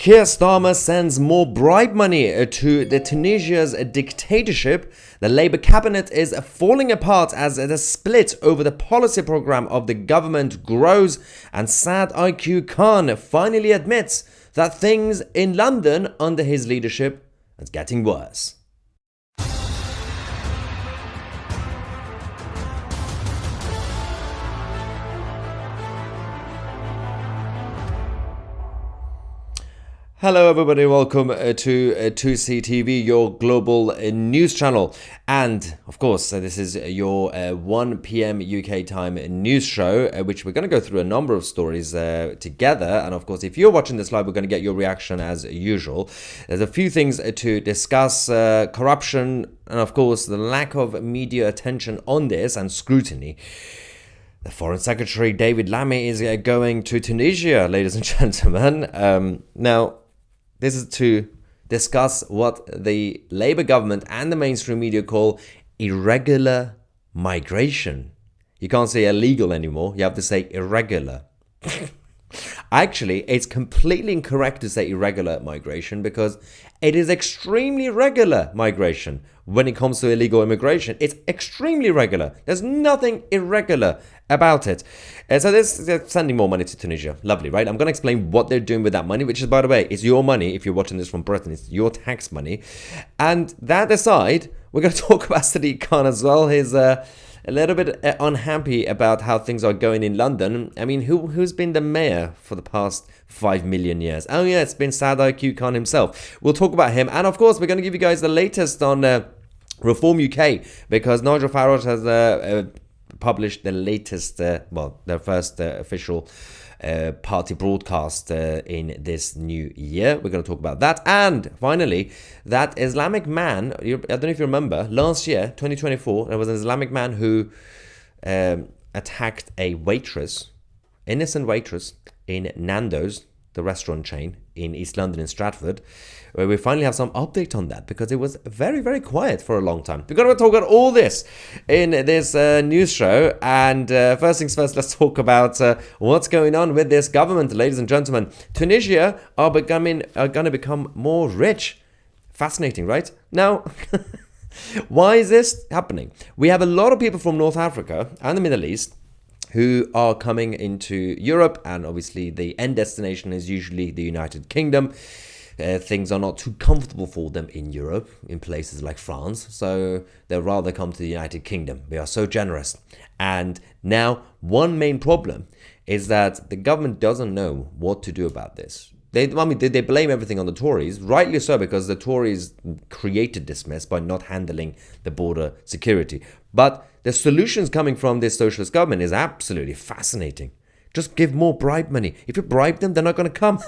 Keir Starmer sends more bribe money to the Tunisia's dictatorship. The Labour cabinet is falling apart as the split over the policy programme of the government grows, and Saad IQ Khan finally admits that things in London under his leadership are getting worse. Hello everybody, welcome to 2CTV, your global news channel. And of course, this is your 1 p.m. UK time news show, which we're going to go through a number of stories together. And of course, if you're watching this live, we're going to get your reaction as usual. There's a few things to discuss, corruption, and of course, the lack of media attention on this and scrutiny. The Foreign Secretary David Lammy is going to Tunisia, ladies and gentlemen. Now, this is to discuss what the Labour government and the mainstream media call irregular migration. You can't say illegal anymore, you have to say irregular. Actually, it's completely incorrect to say irregular migration because it is extremely regular migration. When it comes to illegal immigration, it's extremely regular. There's nothing irregular about it. So they're sending more money to Tunisia. Lovely, right? I'm going to explain what they're doing with that money, which is, by the way, is your money. If you're watching this from Britain, it's your tax money. And that aside, we're going to talk about Sadiq Khan as well. He's a little bit unhappy about how things are going in London. I mean, who's been the mayor for the past 5 million years? Oh yeah, it's been Saad IQ Khan himself. We'll talk about him. And of course, we're going to give you guys the latest on Reform UK, because Nigel Farage has published the latest, their first official party broadcast in this new year. We're going to talk about that. And finally, that Islamic man, I don't know if you remember, last year, 2024, there was an Islamic man who attacked a waitress, innocent waitress, in Nando's, the restaurant chain in East London in Stratford, where we finally have some update on that because it was very, very quiet for a long time. We're going to talk about all this in this news show. And first things first, let's talk about what's going on with this government, ladies and gentlemen. Tunisia are going to become more rich. Fascinating, right? Now, why is this happening? We have a lot of people from North Africa and the Middle East who are coming into Europe, and obviously the end destination is usually the United Kingdom. Things are not too comfortable for them in Europe, in places like France, so they'll rather come to the United Kingdom. We are so generous. And now, one main problem is that the government doesn't know what to do about this. They blame everything on the Tories, rightly so, because the Tories created this mess by not handling the border security. But the solutions coming from this socialist government is absolutely fascinating. Just give more bribe money. If you bribe them, they're not going to come.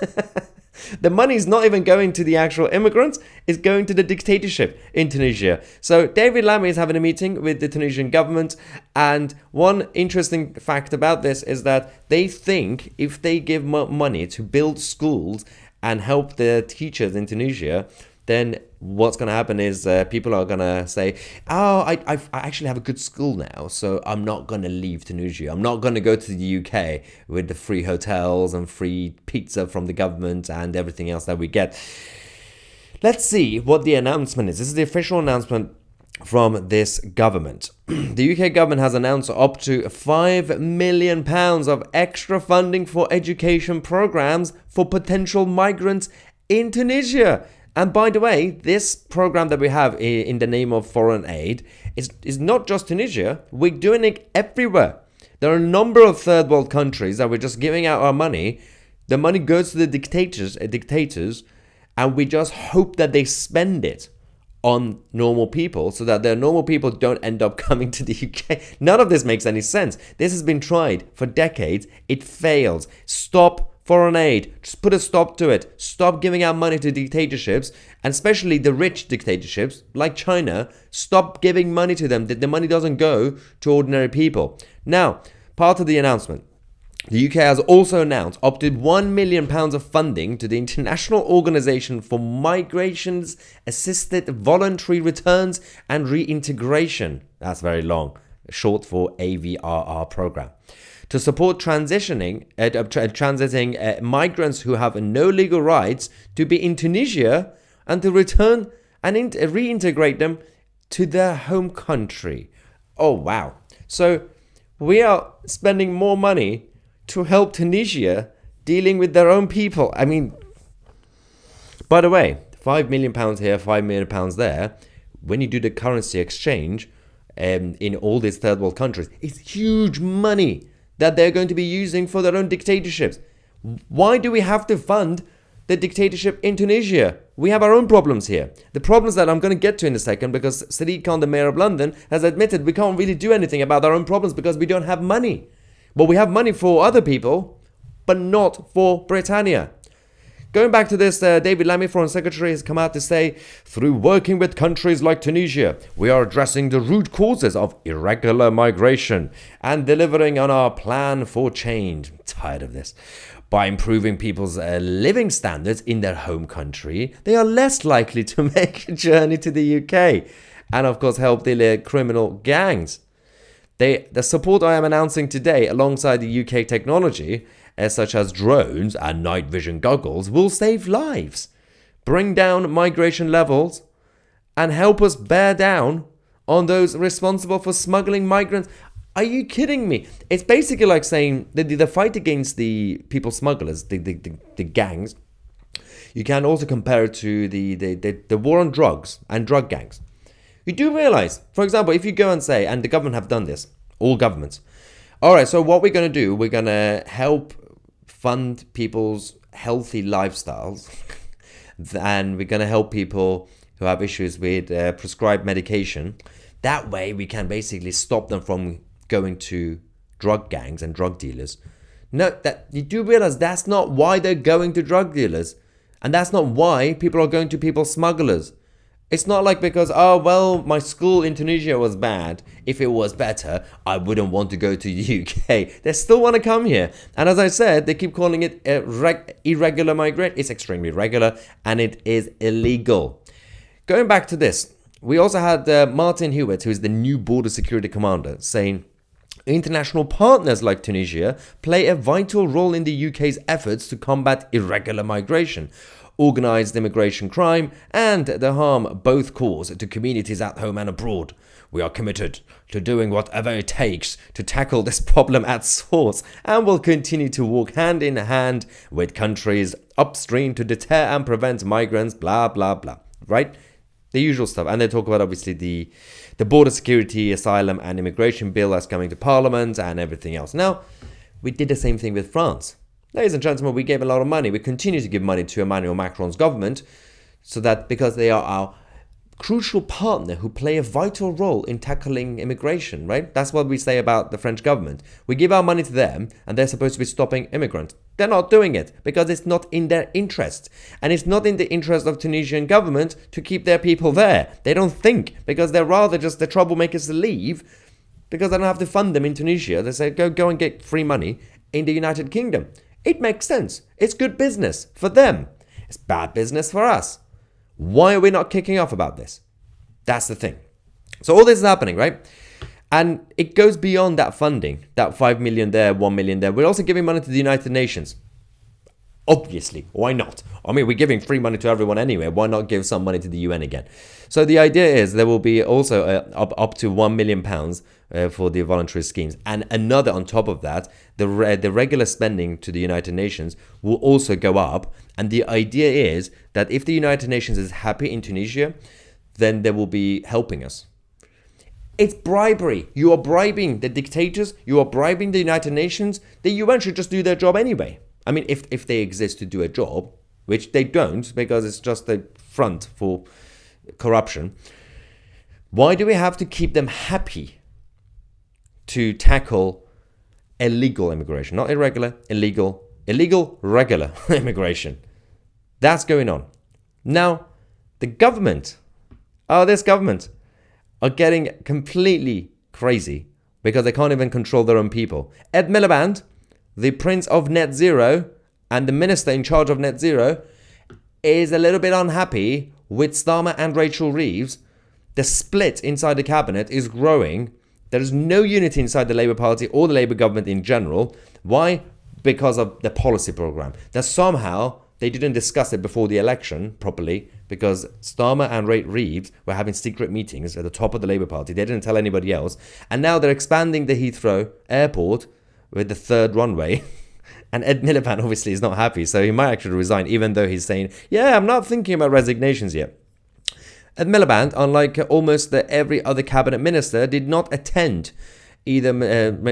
The money is not even going to the actual immigrants, it's going to the dictatorship in Tunisia. So David Lammy is having a meeting with the Tunisian government, and one interesting fact about this is that they think if they give money to build schools and help the teachers in Tunisia, then what's going to happen is people are going to say, oh, I actually have a good school now, so I'm not going to leave Tunisia. I'm not going to go to the UK with the free hotels and free pizza from the government and everything else that we get. Let's see what the announcement is. This is the official announcement from this government. The UK government has announced up to £5 million of extra funding for education programs for potential migrants in Tunisia. And by the way, this program that we have in the name of foreign aid is not just Tunisia. We're doing it everywhere. There are a number of third world countries that we're just giving out our money. The money goes to the dictators, and we just hope that they spend it on normal people so that the normal people don't end up coming to the UK. None of this makes any sense. This has been tried for decades. It fails. Stop foreign aid. Just put a stop to it. Stop giving out money to dictatorships, and especially the rich dictatorships like China. Stop giving money to them. The money doesn't go to ordinary people. Now, part of the announcement, the UK has also announced up to £1 million of funding to the International Organization for Migration's Assisted Voluntary Returns and Reintegration. That's very long, short for AVRR program. to support transiting migrants who have no legal rights to be in Tunisia and to return and reintegrate them to their home country. Oh, wow. So we are spending more money to help Tunisia dealing with their own people. I mean, by the way, £5 million here, £5 million there. When you do the currency exchange in all these third world countries, it's huge money that they're going to be using for their own dictatorships. Why do we have to fund the dictatorship in Tunisia? We have our own problems here. The problems that I'm going to get to in a second, because Sadiq Khan, the mayor of London, has admitted we can't really do anything about our own problems because we don't have money. But we have money for other people, but not for Britannia. Going back to this, David Lammy, Foreign Secretary, has come out to say, through working with countries like Tunisia, we are addressing the root causes of irregular migration and delivering on our plan for change. I'm tired of this. By improving people's living standards in their home country, they are less likely to make a journey to the UK and, of course, help the criminal gangs. The support I am announcing today alongside the UK technology, such as drones and night vision goggles, will save lives, bring down migration levels, and help us bear down on those responsible for smuggling migrants. Are you kidding me? It's basically like saying the fight against the people smugglers, the gangs. You can also compare it to the war on drugs and drug gangs. You do realize, for example, if you go and say, and the government have done this, all governments. All right, so what we're going to do, we're going to help fund people's healthy lifestyles, and we're going to help people who have issues with prescribed medication. That way, we can basically stop them from going to drug gangs and drug dealers. No, that you do realize that's not why they're going to drug dealers, and that's not why people are going to people smugglers. It's not like because, oh, well, my school in Tunisia was bad. If it was better, I wouldn't want to go to the UK. They still want to come here. And as I said, they keep calling it irregular migration. It's extremely irregular and it is illegal. Going back to this, we also had Martin Hewitt, who is the new border security commander, saying, international partners like Tunisia play a vital role in the UK's efforts to combat irregular migration, organised immigration crime, and the harm both cause to communities at home and abroad. We are committed to doing whatever it takes to tackle this problem at source, and will continue to work hand in hand with countries upstream to deter and prevent migrants, blah, blah, blah. Right? The usual stuff. And they talk about, obviously, the border security, asylum and immigration bill that's coming to Parliament and everything else. Now, we did the same thing with France. Ladies and gentlemen, we gave a lot of money. We continue to give money to Emmanuel Macron's government, so that because they are our crucial partner who play a vital role in tackling immigration, right? That's what we say about the French government. We give our money to them and they're supposed to be stopping immigrants. They're not doing it because it's not in their interest. And it's not in the interest of Tunisian government to keep their people there. They don't think, because they're rather just the troublemakers to leave because they don't have to fund them in Tunisia. They say, go and get free money in the United Kingdom. It makes sense. It's good business for them. It's bad business for us. Why are we not kicking off about this? That's the thing. So all this is happening, right? And it goes beyond that funding, that 5 million there, 1 million there. We're also giving money to the United Nations. Obviously, why not? I mean, we're giving free money to everyone anyway. Why not give some money to the UN again? So the idea is there will be also up to £1 million for the voluntary schemes. And another on top of that, the regular spending to the United Nations will also go up. And the idea is that if the United Nations is happy in Tunisia, then they will be helping us. It's bribery. You are bribing the dictators. You are bribing the United Nations. The UN should just do their job anyway. I mean, if they exist to do a job, which they don't, because it's just a front for corruption. Why do we have to keep them happy to tackle illegal immigration? Not irregular, illegal, regular immigration. That's going on. Now, the government, this government, are getting completely crazy because they can't even control their own people. Ed Miliband, the Prince of Net Zero and the Minister in charge of Net Zero, is a little bit unhappy with Starmer and Rachel Reeves. The split inside the cabinet is growing There is no unity inside the Labour Party or the Labour government in general. Why? Because of the policy programme. That somehow they didn't discuss it before the election properly, because Starmer and Reeves were having secret meetings at the top of the Labour Party. They didn't tell anybody else. And now they're expanding the Heathrow airport with the third runway. And Ed Miliband obviously is not happy, so he might actually resign, even though he's saying, yeah, I'm not thinking about resignations yet. Ed Miliband, unlike almost every other cabinet minister, did not attend either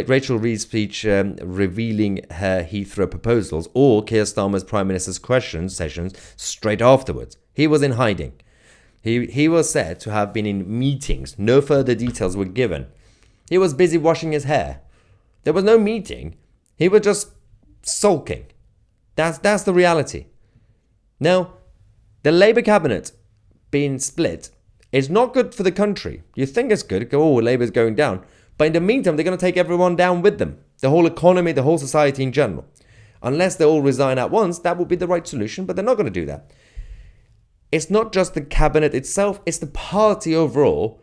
Rachel Reeves' speech revealing her Heathrow proposals or Keir Starmer's Prime Minister's question sessions straight afterwards. He was in hiding. He was said to have been in meetings. No further details were given. He was busy washing his hair. There was no meeting. He was just sulking. That's the reality. Now, the Labour cabinet being split is not good for the country. You think it's good. Oh, Labour's going down. But in the meantime, they're going to take everyone down with them. The whole economy, the whole society in general. Unless they all resign at once, that would be the right solution, but they're not going to do that. It's not just the cabinet itself, it's the party overall.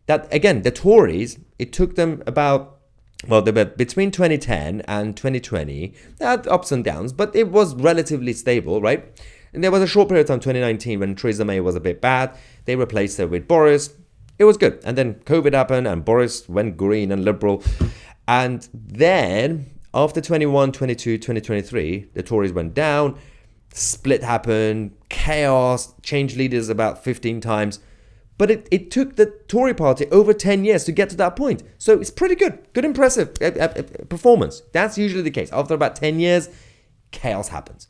That, again, the Tories, it took them about, well, they were between 2010 and 2020. They had ups and downs, but it was relatively stable, right? And there was a short period of time, 2019, when Theresa May was a bit bad. They replaced her with Boris. It was good. And then COVID happened and Boris went green and liberal. And then after 21, 22, 2023, the Tories went down, split happened, chaos, changed leaders about 15 times. But it took the Tory party over 10 years to get to that point. So it's pretty good. Good, impressive performance. That's usually the case. After about 10 years, chaos happens.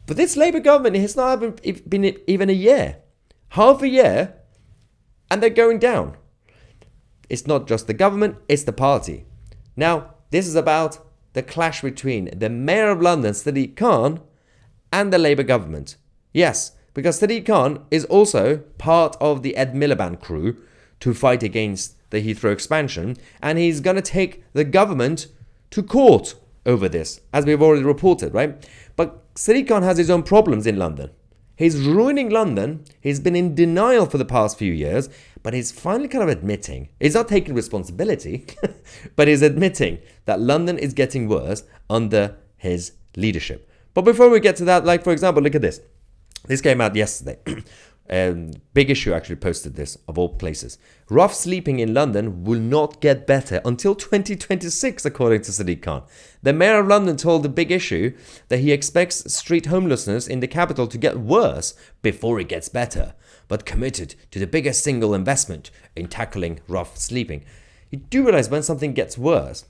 But this Labour government has not been even a year. Half a year. And they're going down. It's not just the government, it's the party. Now, this is about the clash between the Mayor of London, Sadiq Khan, and the Labour government. Yes, because Sadiq Khan is also part of the Ed Miliband crew to fight against the Heathrow expansion, and he's going to take the government to court over this, as we've already reported, right? But Sadiq Khan has his own problems in London. He's ruining London. He's been in denial for the past few years, but he's finally kind of admitting, he's not taking responsibility, but he's admitting that London is getting worse under his leadership. But before we get to that, like, for example, look at this. This came out yesterday. Big Issue actually posted this, of all places. Rough sleeping in London will not get better until 2026, according to Sadiq Khan. The Mayor of London told the Big Issue that he expects street homelessness in the capital to get worse before it gets better, but committed to the biggest single investment in tackling rough sleeping. You do realize when something gets worse,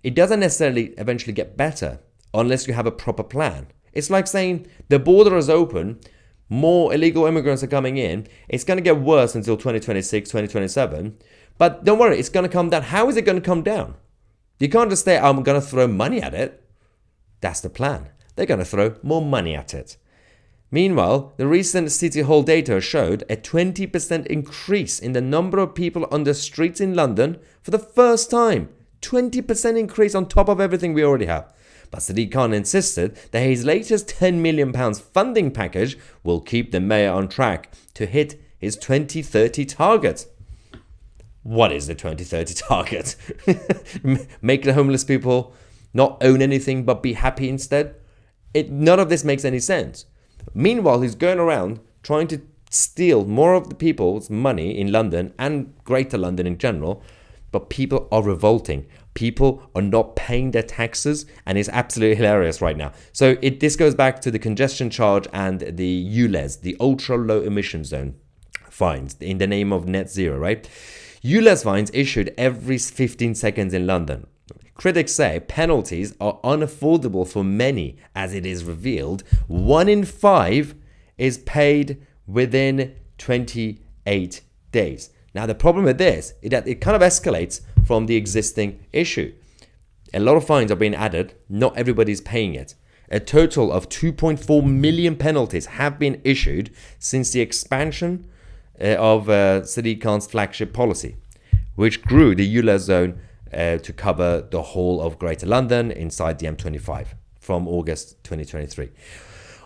it doesn't necessarily eventually get better unless you have a proper plan. It's like saying the border is open, more illegal immigrants are coming in. It's going to get worse until 2026, 2027. But don't worry, it's going to come down. How is it going to come down? You can't just say, I'm going to throw money at it. That's the plan. They're going to throw more money at it. Meanwhile, the recent City Hall data showed a 20% increase in the number of people on the streets in London for the first time. 20% increase on top of everything we already have. But Sadiq Khan insisted that his latest £10 million funding package will keep the mayor on track to hit his 2030 target. What is the 2030 target? Make the homeless people not own anything but be happy instead? None of this makes any sense. Meanwhile, he's going around trying to steal more of the people's money in London and Greater London in general, but people are revolting. People are not paying their taxes, and it's absolutely hilarious right now. So this goes back to the congestion charge and the Ulez, the ultra low emission zone fines in the name of net zero, right? Ulez fines issued every 15 seconds in London. Critics say penalties are unaffordable for many, as it is revealed 1 in 5 is paid within 28 days. Now, the problem with this is that it kind of escalates from the existing issue. A lot of fines are being added. Not everybody's paying it. A total of 2.4 million penalties have been issued since the expansion of Sadiq Khan's flagship policy, which grew the Ulez zone to cover the whole of Greater London inside the M25 from August 2023.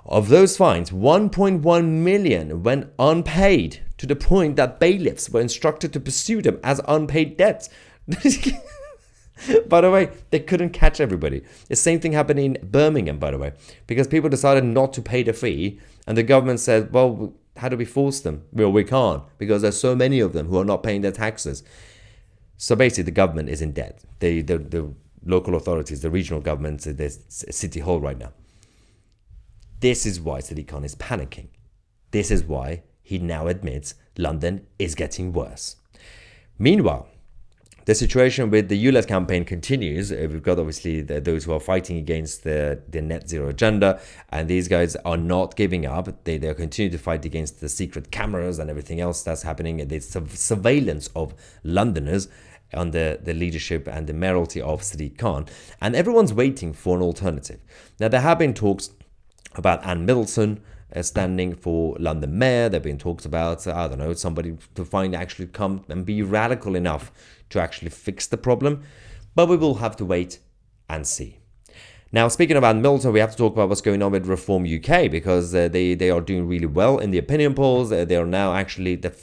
Of those fines, 1.1 million went unpaid, to the point that bailiffs were instructed to pursue them as unpaid debts. By the way, they couldn't catch everybody. The same thing happened in Birmingham, by the way, because people decided not to pay the fee, and the government said, well, how do we force them? Well, we can't, because there's so many of them who are not paying their taxes. So basically, the government is in debt. The local authorities, the regional governments, the city hall right now. This is why Sadiq Khan is panicking. This is why he now admits London is getting worse. Meanwhile, the situation with the Ulez campaign continues. We've got obviously those who are fighting against the net zero agenda, and these guys are not giving up. They'll continue to fight against the secret cameras and everything else that's happening. There's surveillance of Londoners under the leadership and the mayoralty of Sadiq Khan, and everyone's waiting for an alternative. Now, there have been talks about Anne Middleton standing for London mayor. There have been talks about, I don't know, somebody to actually come and be radical enough to actually fix the problem. But we will have to wait and see. Now, speaking of Anne Middleton, we have to talk about what's going on with Reform UK, because they are doing really well in the opinion polls. They are now actually the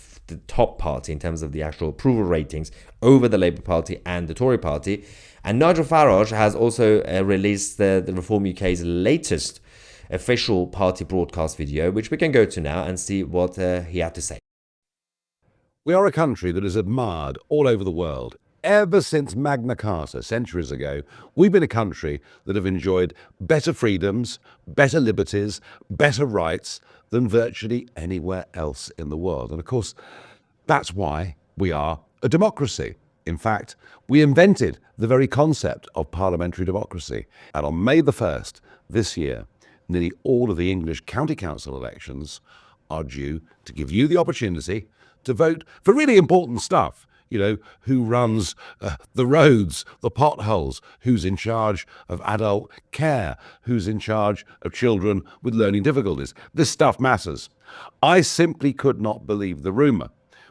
top party in terms of the actual approval ratings over the Labour Party and the Tory Party. And Nigel Farage has also released the Reform UK's latest official party broadcast video, which we can go to now and see what he had to say. We are a country that is admired all over the world. Ever since Magna Carta, centuries ago, we've been a country that have enjoyed better freedoms, better liberties, better rights than virtually anywhere else in the world. And of course, that's why we are a democracy. In fact, we invented the very concept of parliamentary democracy. And on May the 1st this year, nearly all of the English county council elections are due to give you the opportunity to vote for really important stuff. You know, who runs the roads, the potholes, who's in charge of adult care, who's in charge of children with learning difficulties. This stuff matters. I simply could not believe the rumour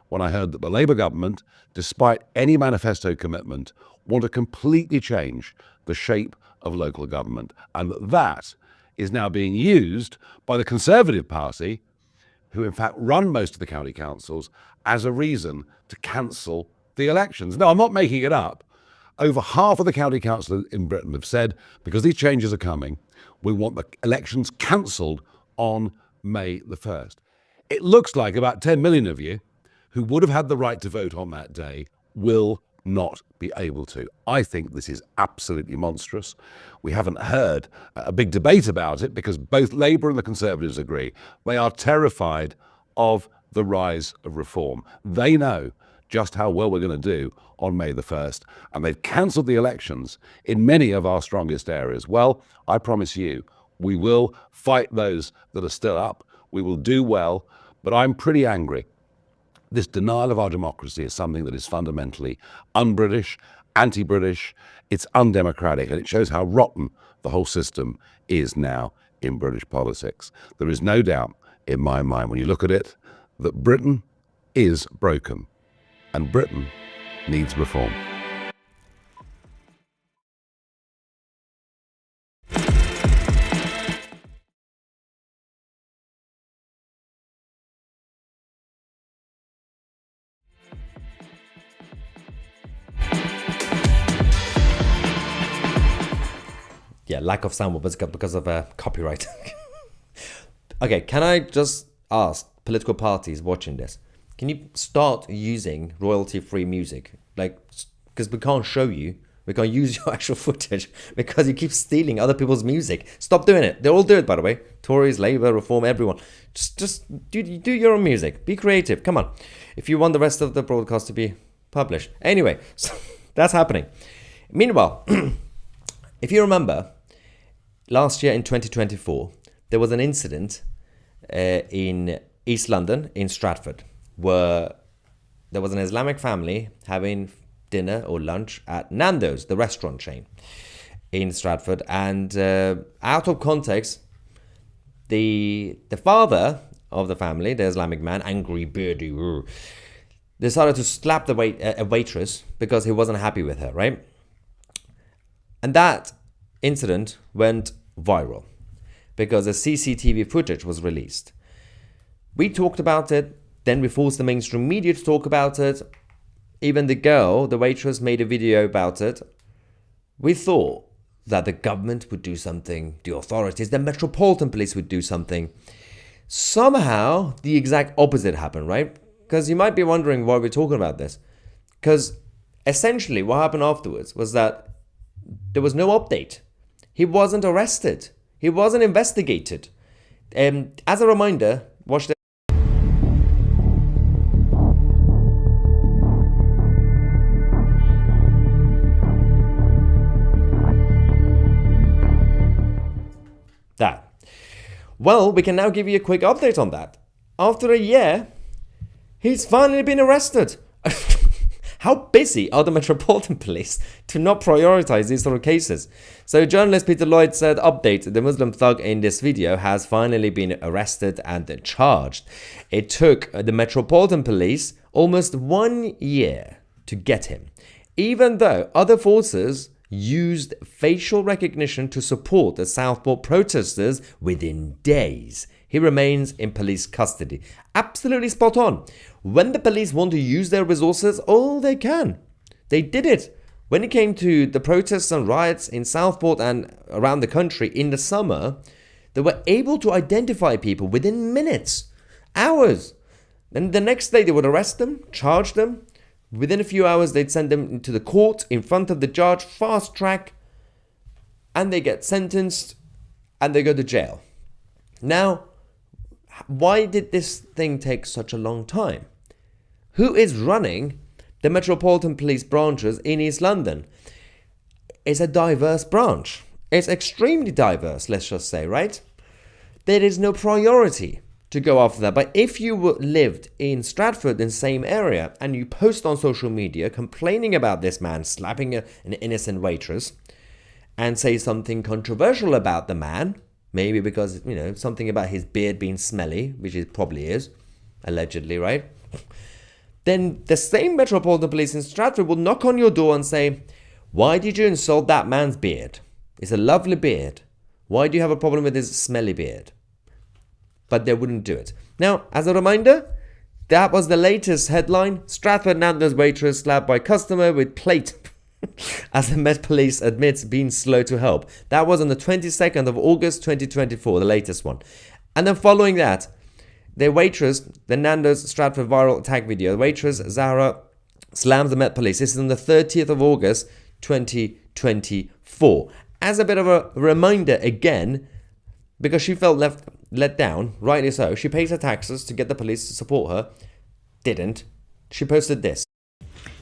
when I heard that the Labour government, despite any manifesto commitment, want to completely change the shape of local government, and that is now being used by the Conservative Party, who in fact run most of the county councils, as a reason to cancel the elections. No, I'm not making it up. Over half of the county councils in Britain have said, because these changes are coming, we want the elections cancelled on May the 1st. It looks like about 10 million of you who would have had the right to vote on that day will not be able to. I think this is absolutely monstrous. We haven't heard a big debate about it because both Labour and the Conservatives agree. They are terrified of the rise of reform. They know just how well we're going to do on May the 1st, and they've cancelled the elections in many of our strongest areas. Well, I promise you, we will fight those that are still up. We will do well, but I'm pretty angry. This denial of our democracy is something that is fundamentally un-British, anti-British, it's undemocratic, and it shows how rotten the whole system is now in British politics. There is no doubt in my mind, when you look at it, that Britain is broken, and Britain needs reform. Yeah, lack of sound was because of copyright. Okay, can I just ask political parties watching this, can you start using royalty-free music? Like, because we can't show you, we can't use your actual footage because you keep stealing other people's music. Stop doing it. They all do it, by the way. Tories, Labour, Reform, everyone. Just do your own music. Be creative. Come on. If you want the rest of the broadcast to be published. Anyway, so that's happening. Meanwhile, if you remember, last year in 2024, there was an incident in East London, in Stratford, where there was an Islamic family having dinner or lunch at Nando's, the restaurant chain in Stratford. And out of context, the father of the family, the Islamic man, angry beardy, decided to slap a waitress because he wasn't happy with her, right? And that incident went viral because the CCTV footage was released. We talked about it, then we forced the mainstream media to talk about it. even the girl, the waitress, made a video about it. We thought that the government would do something, the authorities, the Metropolitan Police would do something. Somehow, the exact opposite happened, right? Because you might be wondering why we're talking about this. Because essentially, what happened afterwards was that there was no update. He wasn't arrested. He wasn't investigated. As a reminder, watch the... that. Well, we can now give you a quick update on that. After a year, he's finally been arrested. How busy are the Metropolitan Police to not prioritize these sort of cases? So journalist Peter Lloyd said, update, the Muslim thug in this video has finally been arrested and charged. It took the Metropolitan Police almost 1 year to get him, even though other forces used facial recognition to support the Southport protesters within days. He remains in police custody. Absolutely spot on. When the police want to use their resources, all they can. They did it. When it came to the protests and riots in Southport and around the country in the summer, they were able to identify people within minutes, hours. Then the next day they would arrest them, charge them. Within a few hours, they'd send them into the court in front of the judge, fast track, and they get sentenced and they go to jail. Now, why did this thing take such a long time? Who is running the Metropolitan Police branches in East London? It's a diverse branch. It's extremely diverse, let's just say, right? There is no priority to go after that. But if you lived in Stratford in the same area and you post on social media complaining about this man slapping an innocent waitress and say something controversial about the man, maybe because, something about his beard being smelly, which it probably is, allegedly, right? Then the same Metropolitan Police in Stratford will knock on your door and say, why did you insult that man's beard? It's a lovely beard. Why do you have a problem with his smelly beard? But they wouldn't do it. Now, as a reminder, that was the latest headline. Stratford Nando's waitress slapped by customer with plate as the Met Police admits being slow to help. That was on the 22nd of August 2024, the latest one. And then following that, the waitress, the Nando's Stratford viral attack video, the waitress Zahra slams the Met Police. This is on the 30th of August 2024. As a bit of a reminder again, because she felt let down, rightly so. She pays her taxes to get the police to support her. Didn't. She posted this.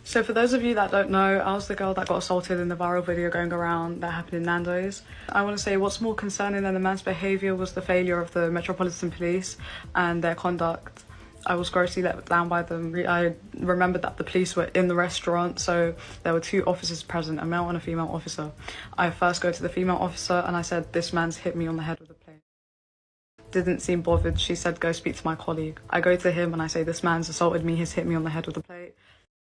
So for those of you that don't know, I was the girl that got assaulted in the viral video going around that happened in Nando's. I want to say what's more concerning than the man's behaviour was the failure of the Metropolitan Police and their conduct. I was grossly let down by them. I remembered that the police were in the restaurant, so there were two officers present, a male and a female officer. I first go to the female officer and I said, this man's hit me on the head with a plate. Didn't seem bothered. She said, go speak to my colleague. I go to him and I say, this man's assaulted me, he's hit me on the head with a plate.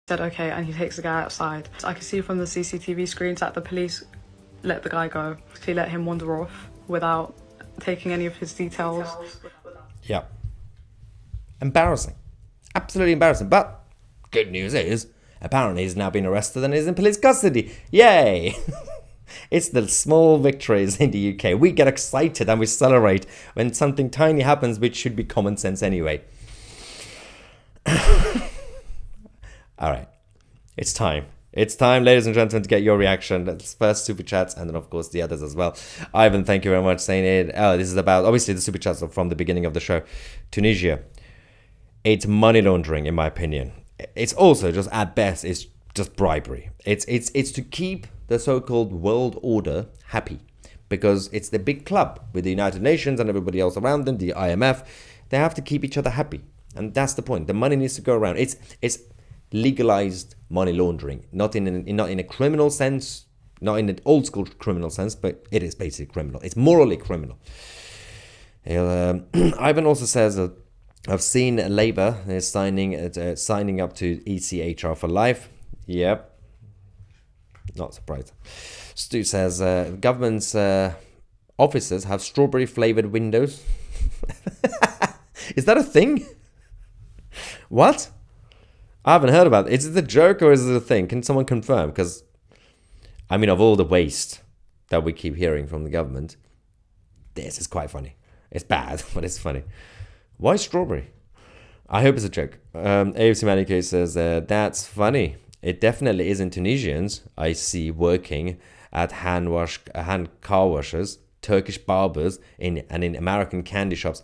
He said, okay, and he takes the guy outside. So I can see from the CCTV screens that the police let the guy go. He let him wander off without taking any of his details. Yeah. Embarrassing. Absolutely embarrassing. But good news is, apparently he's now been arrested and is in police custody. Yay! It's the small victories in the UK. We get excited and we celebrate when something tiny happens, which should be common sense anyway. All right. It's time. It's time, ladies and gentlemen, to get your reaction. That's first super chats and then, of course, the others as well. Ivan, thank you very much saying it. Oh, this is about, obviously, the super chats are from the beginning of the show. Tunisia. It's money laundering, in my opinion. It's also just, at best, it's just bribery. It's to keep the so-called world order happy, because it's the big club with the United Nations and everybody else around them, the IMF. They have to keep each other happy, and that's the point. The money needs to go around. It's legalized money laundering, not in a criminal sense, not in an old school criminal sense, but it is basically criminal. It's morally criminal. Ivan also says that I've seen Labour is signing up to ECHR for life. Yep. Not surprised. Stu says government's offices have strawberry flavored windows. Is that a thing? What? I haven't heard about it. Is it a joke or is it a thing? Can someone confirm? Because, I mean, of all the waste that we keep hearing from the government, this is quite funny. It's bad, but it's funny. Why strawberry? I hope it's a joke. AFC Manike says, that's funny. It definitely isn't Tunisians I see working at hand car washers, Turkish barbers, and in American candy shops.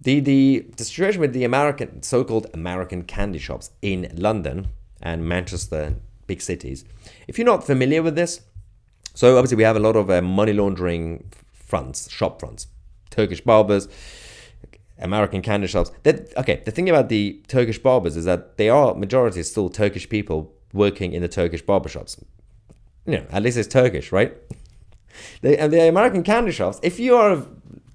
The situation with the so-called American candy shops in London and Manchester, big cities. If you're not familiar with this, so obviously we have a lot of money laundering shop fronts, Turkish barbers, American candy shops. The thing about the Turkish barbers is that they are majority still Turkish people working in the Turkish barbershops. At least it's Turkish, right? And the American candy shops, if you are a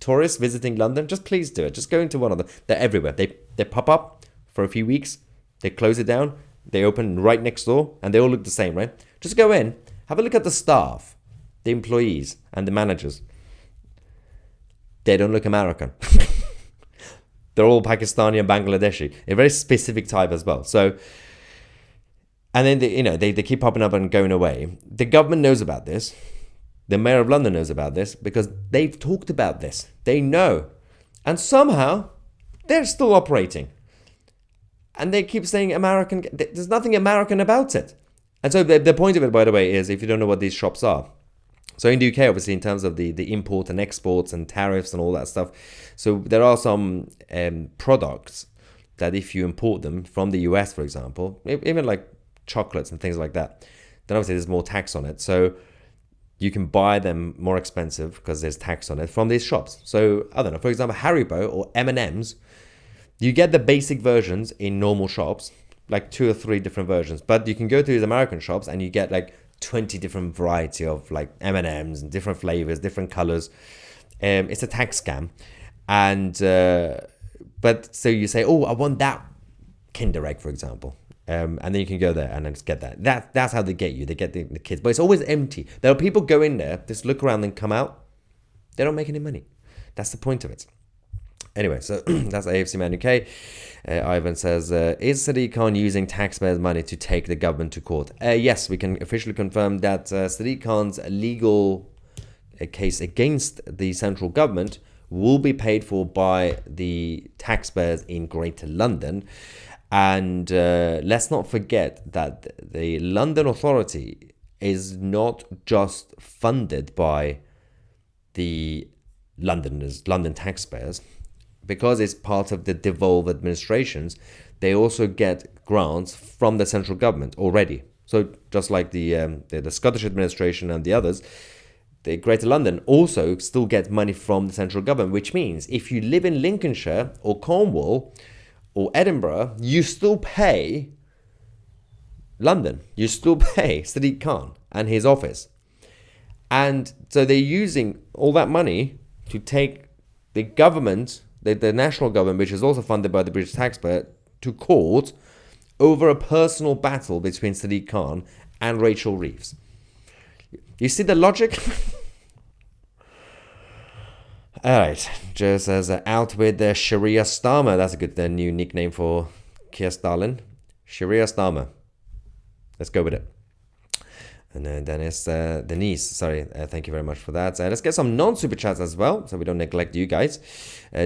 tourist visiting London, just please do it. Just go into one of them. They're everywhere. They pop up for a few weeks. They close it down. They open right next door. And they all look the same, right? Just go in. Have a look at the staff, the employees, and the managers. They don't look American. They're all Pakistani and Bangladeshi. A very specific type as well. So, and then they keep popping up and going away. The government knows about this. The mayor of London knows about this because they've talked about this. They know. And somehow, they're still operating. And they keep saying American. There's nothing American about it. And so the point of it, by the way, is if you don't know what these shops are. So in the UK, obviously, in terms of the import and exports and tariffs and all that stuff. So there are some products that if you import them from the US, for example, even like chocolates and things like that, then obviously there's more tax on it. So you can buy them more expensive because there's tax on it from these shops. So I don't know, for example, Haribo or M&M's, you get the basic versions in normal shops, like 2 or 3 different versions. But you can go to these American shops and you get like 20 different variety of like M&M's and different flavors, different colors. It's a tax scam. And but so you say, oh, I want that Kinder Egg, for example. And then you can go there and then just get that. That's how they get you. They get the kids. But it's always empty. There are people go in there, just look around and come out. They don't make any money. That's the point of it. Anyway, so that's AFC Man UK. Ivan says, is Sadiq Khan using taxpayers' money to take the government to court? Yes, we can officially confirm that Sadiq Khan's legal case against the central government will be paid for by the taxpayers in Greater London. And let's not forget that the London Authority is not just funded by the London taxpayers. Because it's part of the devolved administrations, they also get grants from the central government already. So just like the Scottish administration and the others, the Greater London also still gets money from the central government, which means if you live in Lincolnshire or Cornwall or Edinburgh, you still pay London. You still pay Sadiq Khan and his office. And so they're using all that money to take the government, the national government, which is also funded by the British taxpayer, to court over a personal battle between Sadiq Khan and Rachel Reeves. You see the logic? Alright, Joe says, out with the Sharia Starmer. That's a good new nickname for Keir Stalin. Sharia Starmer. Let's go with it. And then Dennis, Denise, thank you very much for that. Let's get some non-super chats as well, so we don't neglect you guys.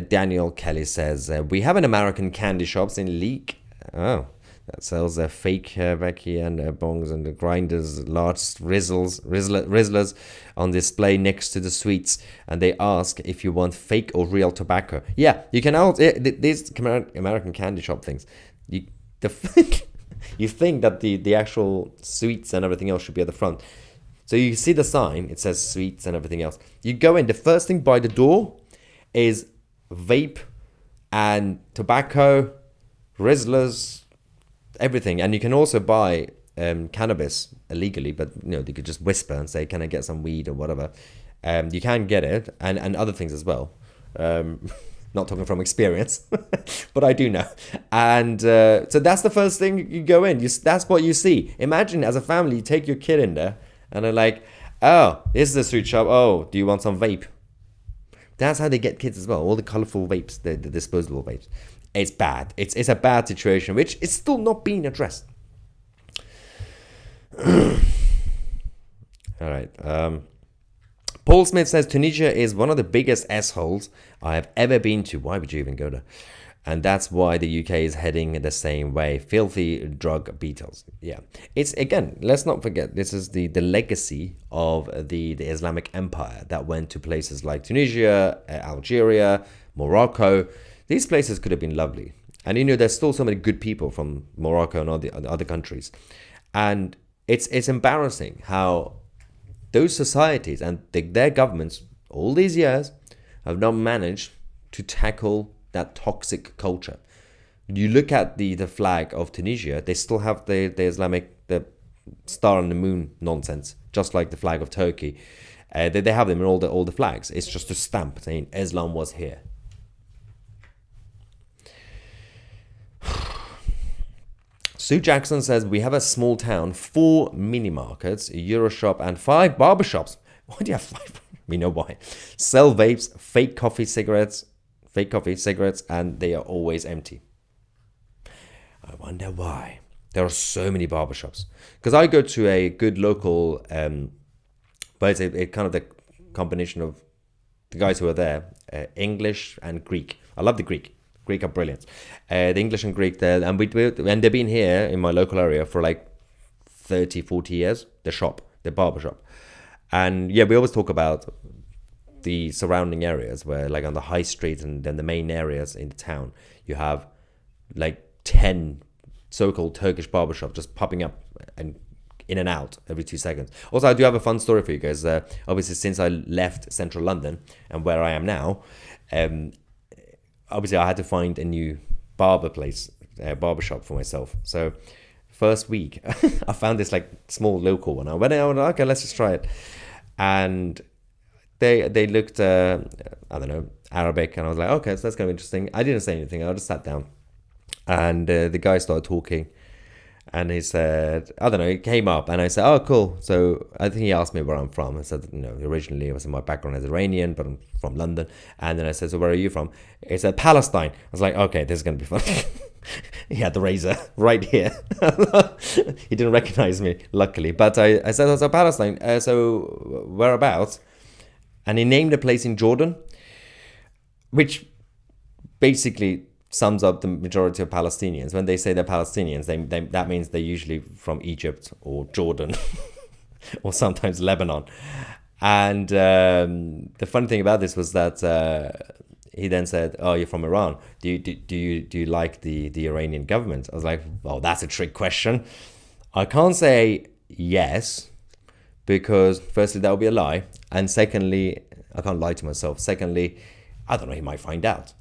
Daniel Kelly says, we have an American candy shops in Leek. Oh, that sells fake Becky and bongs and grinders, large rizzlers on display next to the sweets. And they ask if you want fake or real tobacco. Yeah, you can also, these American candy shop things. You think that the actual sweets and everything else should be at the front. So you see the sign, it says sweets and everything else. You go in, the first thing by the door is vape and tobacco, Rizzlers, everything. And you can also buy cannabis illegally, but you could just whisper and say, can I get some weed or whatever. You can get it, and other things as well. Not talking from experience, but I do know. And so that's the first thing you go in. That's what you see. Imagine as a family, you take your kid in there and they're like, oh, this is a sweet shop. Oh, do you want some vape? That's how they get kids as well. All the colorful vapes, the disposable vapes. It's bad. It's a bad situation, which is still not being addressed. All right. Paul Smith says Tunisia is one of the biggest assholes I have ever been to. Why would you even go there? And that's why the UK is heading the same way. Filthy drug beetles. Yeah. It's, again, let's not forget, this is the legacy of the Islamic Empire that went to places like Tunisia, Algeria, Morocco. These places could have been lovely. And, you know, there's still so many good people from Morocco and all the other countries. And it's embarrassing how those societies and their governments all these years have not managed to tackle that toxic culture. You look at the flag of Tunisia, they still have the Islamic, the star on the moon nonsense, just like the flag of Turkey. They have them in all the flags. It's just a stamp saying Islam was here. Sue Jackson says, we have a small town, 4 mini markets, a Euroshop and 5 barbershops. Why do you have 5? We know why. Sell vapes, fake coffee, cigarettes, and they are always empty. I wonder why. There are so many barbershops. Because I go to a good local, but it's a kind of the combination of the guys who are there, English and Greek. I love the Greek. Greek are brilliant. The English and Greek there, and they've been here in my local area for like 30, 40 years, the barbershop. And yeah, we always talk about the surrounding areas where, like on the high street and then the main areas in the town, you have like 10 so-called Turkish barbershops just popping up and in and out every 2 seconds. Also, I do have a fun story for you guys. Obviously, since I left central London and where I am now, obviously I had to find a new barbershop for myself. So first week, I found this like small local one. I went out, okay, let's just try it. And they looked, I don't know, Arabic. And I was like, okay, so that's going to be interesting. I didn't say anything. I just sat down. And the guy started talking. And he said, I don't know, he came up and I said, oh, cool. So I think he asked me where I'm from. I said, you know, originally I was in my background as Iranian, but I'm from London. And then I said, so where are you from? He said, Palestine. I was like, okay, this is going to be fun. He had the razor right here. He didn't recognize me, luckily. But I said, so Palestine. So whereabouts? And he named a place in Jordan, which basically sums up the majority of Palestinians. When they say they're Palestinians, that means they're usually from Egypt or Jordan or sometimes Lebanon. And the funny thing about this was that he then said, oh, you're from Iran. Do you like the Iranian government? I was like, oh, that's a trick question. I can't say yes, because firstly, that would be a lie. And secondly, I can't lie to myself. Secondly, I don't know, he might find out.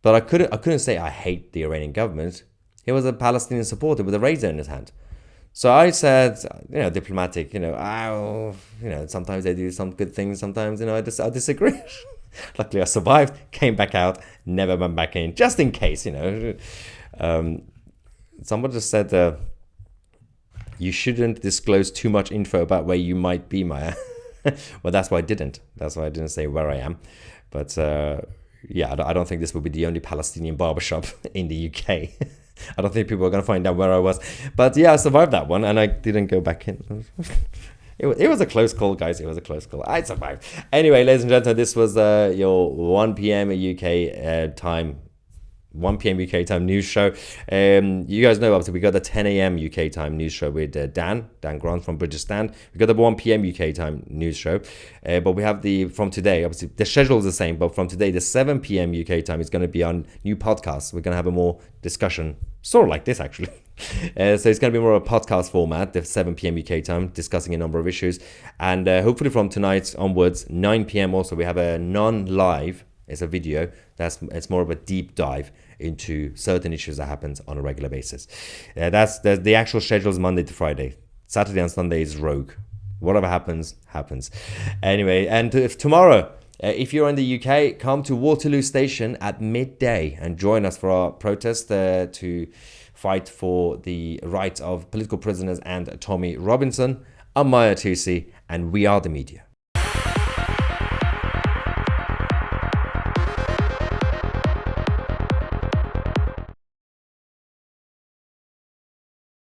But I couldn't say I hate the Iranian government. He was a Palestinian supporter with a razor in his hand. So I said, you know, diplomatic, sometimes they do some good things, sometimes, I disagree. Luckily, I survived, came back out, never went back in, just in case, Someone just said, you shouldn't disclose too much info about where you might be, Maya. Well, that's why I didn't. That's why I didn't say where I am. But yeah, I don't think this will be the only Palestinian barbershop in the UK. I don't think people are going to find out where I was. But yeah, I survived that one and I didn't go back in. It was a close call, guys. It was a close call. I survived. Anyway, ladies and gentlemen, this was your 1 p.m. UK time. 1 p.m. UK time news show. You guys know, obviously, we got the 10 a.m. UK time news show with Dan Grant from British Stand. We got the 1 p.m. UK time news show. But we have from today, obviously, the schedule is the same, but from today, the 7 p.m. UK time is going to be on new podcast. We're going to have a more discussion, sort of like this, actually. So it's going to be more of a podcast format, the 7 p.m. UK time, discussing a number of issues. And hopefully from tonight onwards, 9 p.m. also, we have a non-live. It's a video. It's more of a deep dive into certain issues that happens on a regular basis. That's the actual schedule is Monday to Friday. Saturday and Sunday is rogue. Whatever happens. Anyway, and if tomorrow, if you're in the UK, come to Waterloo Station at midday and join us for our protest to fight for the rights of political prisoners and Tommy Robinson. I'm Maya Tusi, and we are the media.